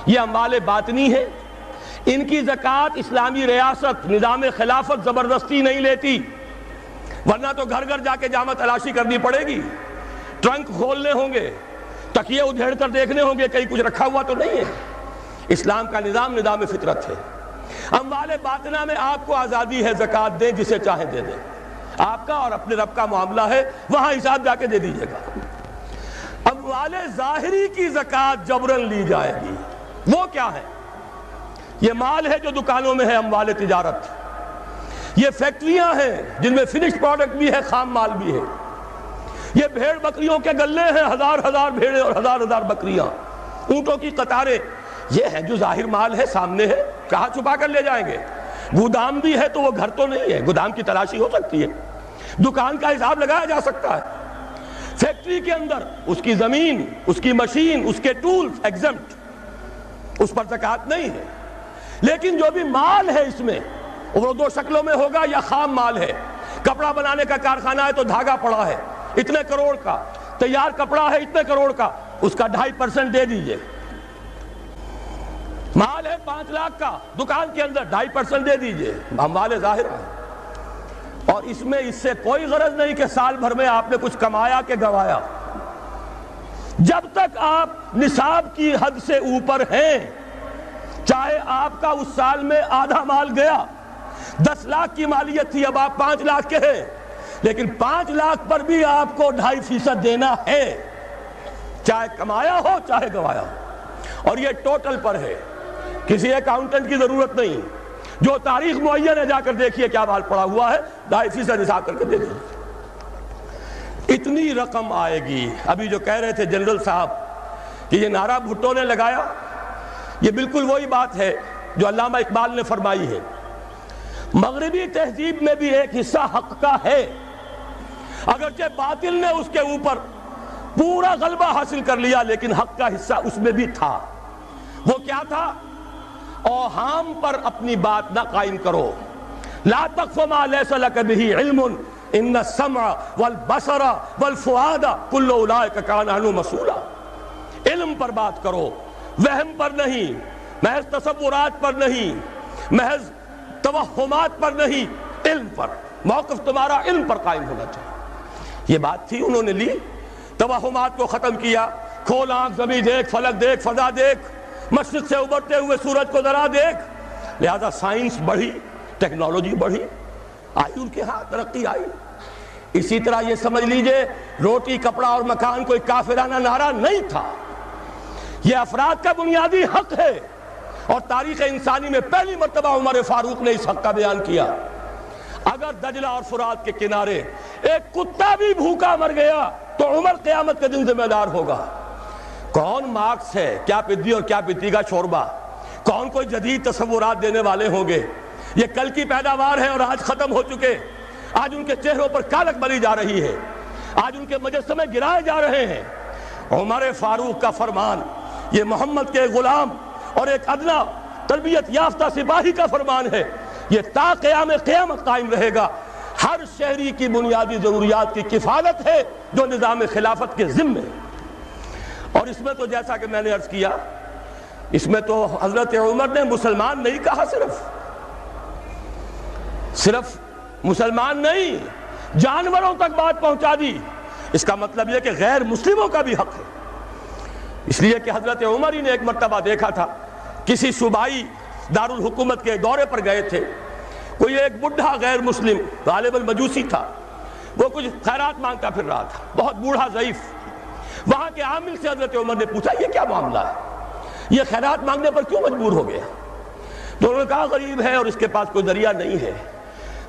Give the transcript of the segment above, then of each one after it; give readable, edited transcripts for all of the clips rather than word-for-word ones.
یہ اموال باطنی ہے، ان کی زکوٰۃ اسلامی ریاست نظام خلافت زبردستی نہیں لیتی، ورنہ تو گھر گھر جا کے جامع تلاشی کرنی پڑے گی، ٹرنک کھولنے ہوں گے، تکیے ادھیڑ کر دیکھنے ہوں گے کہیں کچھ رکھا ہوا تو نہیں ہے۔ اسلام کا نظام فطرت ہے۔ اموال باطنہ میں آپ کو آزادی ہے، زکوٰۃ دیں جسے چاہیں دے دیں، آپ کا اور اپنے رب کا معاملہ ہے، وہاں حساب جا کے دے دیجیے گا۔ اموال ظاہری کی زکوٰۃ جبراً لی جائے گی۔ وہ کیا ہے؟ یہ مال ہے جو دکانوں میں ہے، اموال تجارت۔ یہ فیکٹریاں ہیں جن میں فنشڈ پروڈکٹ بھی ہے، خام مال بھی ہے۔ یہ بھیڑ بکریوں کے گلے ہیں، ہزار ہزار بھیڑیں اور ہزار ہزار بکریاں، اونٹوں کی قطاریں، یہ ہے جو ظاہر مال ہے، سامنے ہے، کہاں چھپا کر لے جائیں گے؟ گودام بھی ہے تو وہ گھر تو نہیں ہے، گودام کی تلاشی ہو سکتی ہے، دکان کا حساب لگایا جا سکتا ہے۔ فیکٹری کے اندر اس کی زمین، اس کی مشین، اس کے ٹولز ایگزمپٹ، اس پر زکوٰۃ نہیں ہے۔ لیکن جو بھی مال ہے اس میں، وہ دو شکلوں میں ہوگا، یا خام مال ہے، کپڑا بنانے کا کارخانہ ہے تو دھاگا پڑا ہے اتنے کروڑ کا، تیار کپڑا ہے اتنے کروڑ کا، اس کا 2.5% دے دیجئے۔ مال ہے 5 لاکھ کا، دکان کے اندر 2.5% دے دیجئے، اموال ظاہرہ ہے۔ اور اس میں اس سے کوئی غرض نہیں کہ سال بھر میں آپ نے کچھ کمایا کہ گوایا۔ جب تک آپ نصاب کی حد سے اوپر ہیں، چاہے آپ کا اس سال میں آدھا مال گیا، 10 لاکھ کی مالیت تھی، اب آپ 5 لاکھ کے ہیں، لیکن 5 لاکھ پر بھی آپ کو 2.5% دینا ہے، چاہے کمایا ہو چاہے گوایا ہو۔ اور یہ ٹوٹل پر ہے، کسی اکاؤنٹنٹ کی ضرورت نہیں، جو تاریخ معین ہے جا کر دیکھیے کیا مال پڑا ہوا ہے، 2.5% حساب کر کے دے دیجیے۔ اتنی رقم آئے گی۔ ابھی جو کہہ رہے تھے جنرل صاحب کہ یہ نعرہ بھٹو نے لگایا، یہ بالکل وہی بات ہے جو علامہ اقبال نے فرمائی ہے۔ مغربی تہذیب میں بھی ایک حصہ حق کا ہے، اگرچہ باطل نے اس کے اوپر پورا غلبہ حاصل کر لیا، لیکن حق کا حصہ اس میں بھی تھا۔ وہ کیا تھا؟ اوہام پر اپنی بات نہ قائم کرو، لا تقف ما لیس لک بہ علم ان السمع والبصر والفؤاد کل اولئک کان عنہ مسئولا۔ علم پر بات کرو، وہم پر نہیں، محض تصورات پر نہیں، محض توہمات پر نہیں، علم پر۔ موقف تمہارا علم پر قائم ہونا چاہیے۔ یہ بات تھی، انہوں نے لی، توہمات کو ختم کیا، کھول آنکھ، زمین دیکھ، فلک دیکھ، فضا دیکھ، مشرق سے ابھرتے ہوئے سورج کو ذرا دیکھ۔ لہذا سائنس بڑھی، ٹیکنالوجی بڑھی، آئی ان کے ہاں ترقی آئی۔ اسی طرح یہ سمجھ لیجئے روٹی، کپڑا اور مکان کوئی کافرانہ نعرہ نہیں تھا، یہ افراد کا بنیادی حق ہے، اور تاریخ انسانی میں پہلی مرتبہ عمر فاروق نے اس حق کا بیان کیا۔ اگر دجلہ اور فرات کے کنارے ایک کتا بھی بھوکا مر گیا تو عمر قیامت کے دن ذمہ دار ہوگا۔ کون مارکس ہے، کیا پدی اور کیا پتی کا شوربہ، کون کوئی جدید تصورات دینے والے ہوں گے؟ یہ کل کی پیداوار ہے اور آج ختم ہو چکے، آج ان کے چہروں پر کالک بری جا رہی ہے، آج ان کے مجسمے گرائے جا رہے ہیں۔ عمر فاروق کا فرمان، یہ محمد کے غلام اور ایک ادنا تربیت یافتہ سپاہی کا فرمان ہے، یہ تا قیام قیامت قائم رہے گا۔ ہر شہری کی بنیادی ضروریات کی کفالت ہے جو نظام خلافت کے ذمے ہے۔ اور اس میں تو جیسا کہ میں نے عرض کیا، اس میں تو حضرت عمر نے مسلمان نہیں کہا، صرف مسلمان نہیں، جانوروں تک بات پہنچا دی۔ اس کا مطلب یہ کہ غیر مسلموں کا بھی حق ہے۔ اس لیے کہ حضرت عمر ہی نے ایک مرتبہ دیکھا تھا، کسی صوبائی دارالحکومت کے دورے پر گئے تھے، کوئی ایک بڈھا غیر مسلم غالباً مجوسی تھا، وہ کچھ خیرات مانگتا پھر رہا تھا، بہت بوڑھا ضعیف۔ وہاں کے عامل سے حضرت عمر نے پوچھا یہ کیا معاملہ ہے، یہ خیرات مانگنے پر کیوں مجبور ہو گیا؟ تو انہوں نے کہا غریب ہے اور اس کے پاس کوئی ذریعہ نہیں ہے۔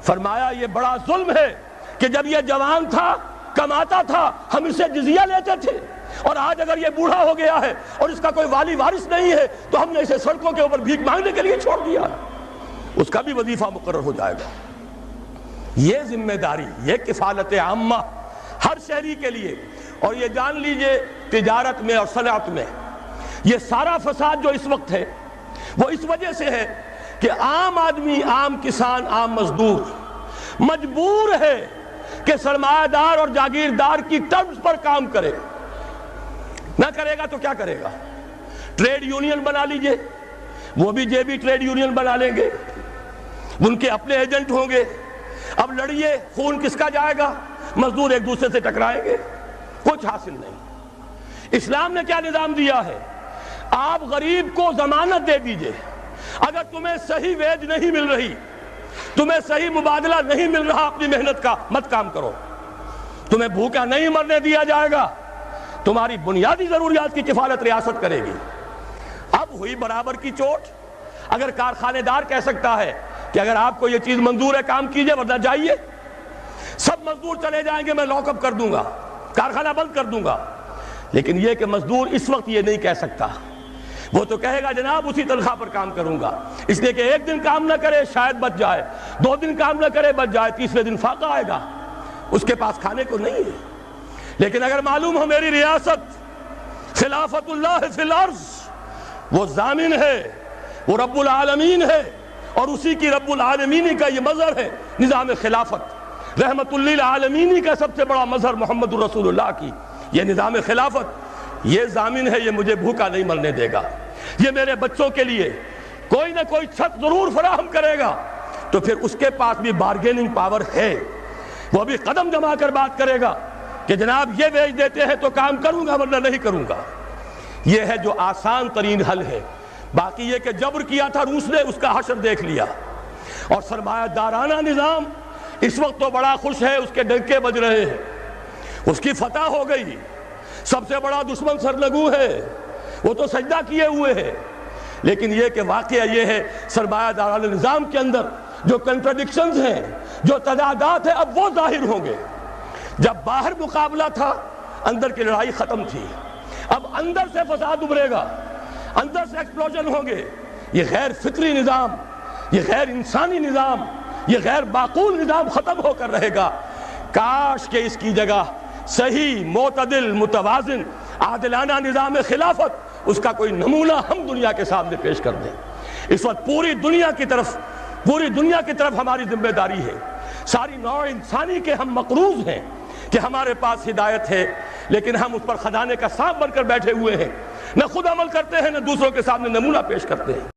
فرمایا یہ بڑا ظلم ہے کہ جب یہ جوان تھا، کماتا تھا، ہم اسے جزیہ لیتے تھے، اور آج اگر یہ بوڑھا ہو گیا ہے اور اس کا کوئی والی وارث نہیں ہے تو ہم نے اسے سڑکوں کے اوپر بھیک مانگنے کے لیے چھوڑ دیا، اس کا بھی وظیفہ مقرر ہو جائے گا۔ یہ ذمہ داری، یہ کفالت عامہ ہر شہری کے لیے۔ اور یہ جان لیجئے تجارت میں اور صنعت میں یہ سارا فساد جو اس وقت ہے وہ اس وجہ سے ہے کہ عام آدمی، عام کسان، عام مزدور مجبور ہے کہ سرمایہ دار اور جاگیردار کی ٹرمز پر کام کرے، نہ کرے گا تو کیا کرے گا؟ ٹریڈ یونین بنا لیجئے، وہ بھی جے بی ٹریڈ یونین بنا لیں گے، ان کے اپنے ایجنٹ ہوں گے۔ اب لڑیے، خون کس کا جائے گا؟ مزدور ایک دوسرے سے ٹکرائیں گے، کچھ حاصل نہیں۔ اسلام نے کیا نظام دیا ہے؟ آپ غریب کو ضمانت دے دیجئے، اگر تمہیں صحیح ویج نہیں مل رہی، تمہیں صحیح مبادلہ نہیں مل رہا اپنی محنت کا، مت کام کرو، تمہیں بھوکا نہیں مرنے دیا جائے گا، تمہاری بنیادی ضروریات کی کفالت ریاست کرے گی۔ اب ہوئی برابر کی چوٹ۔ اگر کارخانے دار کہہ سکتا ہے کہ اگر آپ کو یہ چیز منظور ہے کام کیجئے ورنہ جائیے، سب مزدور چلے جائیں گے، میں لاک اپ کر دوں گا، کارخانہ بند کر دوں گا، لیکن یہ کہ مزدور اس وقت یہ نہیں کہہ سکتا، وہ تو کہے گا جناب اسی تنخواہ پر کام کروں گا، اس لیے کہ ایک دن کام نہ کرے شاید بچ جائے، 2 دن کام نہ کرے بچ جائے، 3ویں دن فاقہ آئے گا، اس کے پاس کھانے کو نہیں ہے۔ لیکن اگر معلوم ہو میری ریاست خلافت اللہ فی الارض، وہ ضامن ہے، وہ رب العالمین ہے، اور اسی کی رب العالمینی کا یہ مظہر ہے نظام خلافت، رحمت للعالمینی کا سب سے بڑا مظہر محمد رسول اللہ کی یہ نظام خلافت، یہ ضامن ہے، یہ مجھے بھوکا نہیں مرنے دے گا، یہ میرے بچوں کے لیے کوئی نہ کوئی چھت ضرور فراہم کرے گا، تو پھر اس کے پاس بھی بارگیننگ پاور ہے، وہ بھی قدم جما کر بات کرے گا کہ جناب یہ ویج دیتے ہیں تو کام کروں گا ورنہ نہیں کروں گا۔ یہ ہے جو آسان ترین حل ہے۔ باقی یہ کہ جبر کیا تھا روس نے، اس کا حشر دیکھ لیا، اور سرمایہ دارانہ نظام اس وقت تو بڑا خوش ہے، اس کے ڈنکے بج رہے ہیں، اس کی فتح ہو گئی، سب سے بڑا دشمن سرنگو ہے، وہ تو سجدہ کیے ہوئے ہے۔ لیکن یہ کہ واقعہ یہ ہے سرمایہ دارانہ نظام کے اندر جو کنٹرڈکشنز ہیں، جو تضادات ہیں، اب وہ ظاہر ہوں گے۔ جب باہر مقابلہ تھا، اندر کی لڑائی ختم تھی، اب اندر سے فساد ابھرے گا، اندر سے ایکسپلوژن ہوں گے۔ یہ غیر فطری نظام، یہ غیر انسانی نظام، یہ غیر معقول نظام ختم ہو کر رہے گا۔ کاش کہ اس کی جگہ صحیح، معتدل، متوازن، عادلانہ نظام خلافت، اس کا کوئی نمونہ ہم دنیا کے سامنے پیش کر دیں۔ اس وقت پوری دنیا کی طرف ہماری ذمہ داری ہے، ساری نوع انسانی کے ہم مقروض ہیں کہ ہمارے پاس ہدایت ہے، لیکن ہم اس پر خزانے کا سانپ بن کر بیٹھے ہوئے ہیں، نہ خود عمل کرتے ہیں نہ دوسروں کے سامنے نمونہ پیش کرتے ہیں۔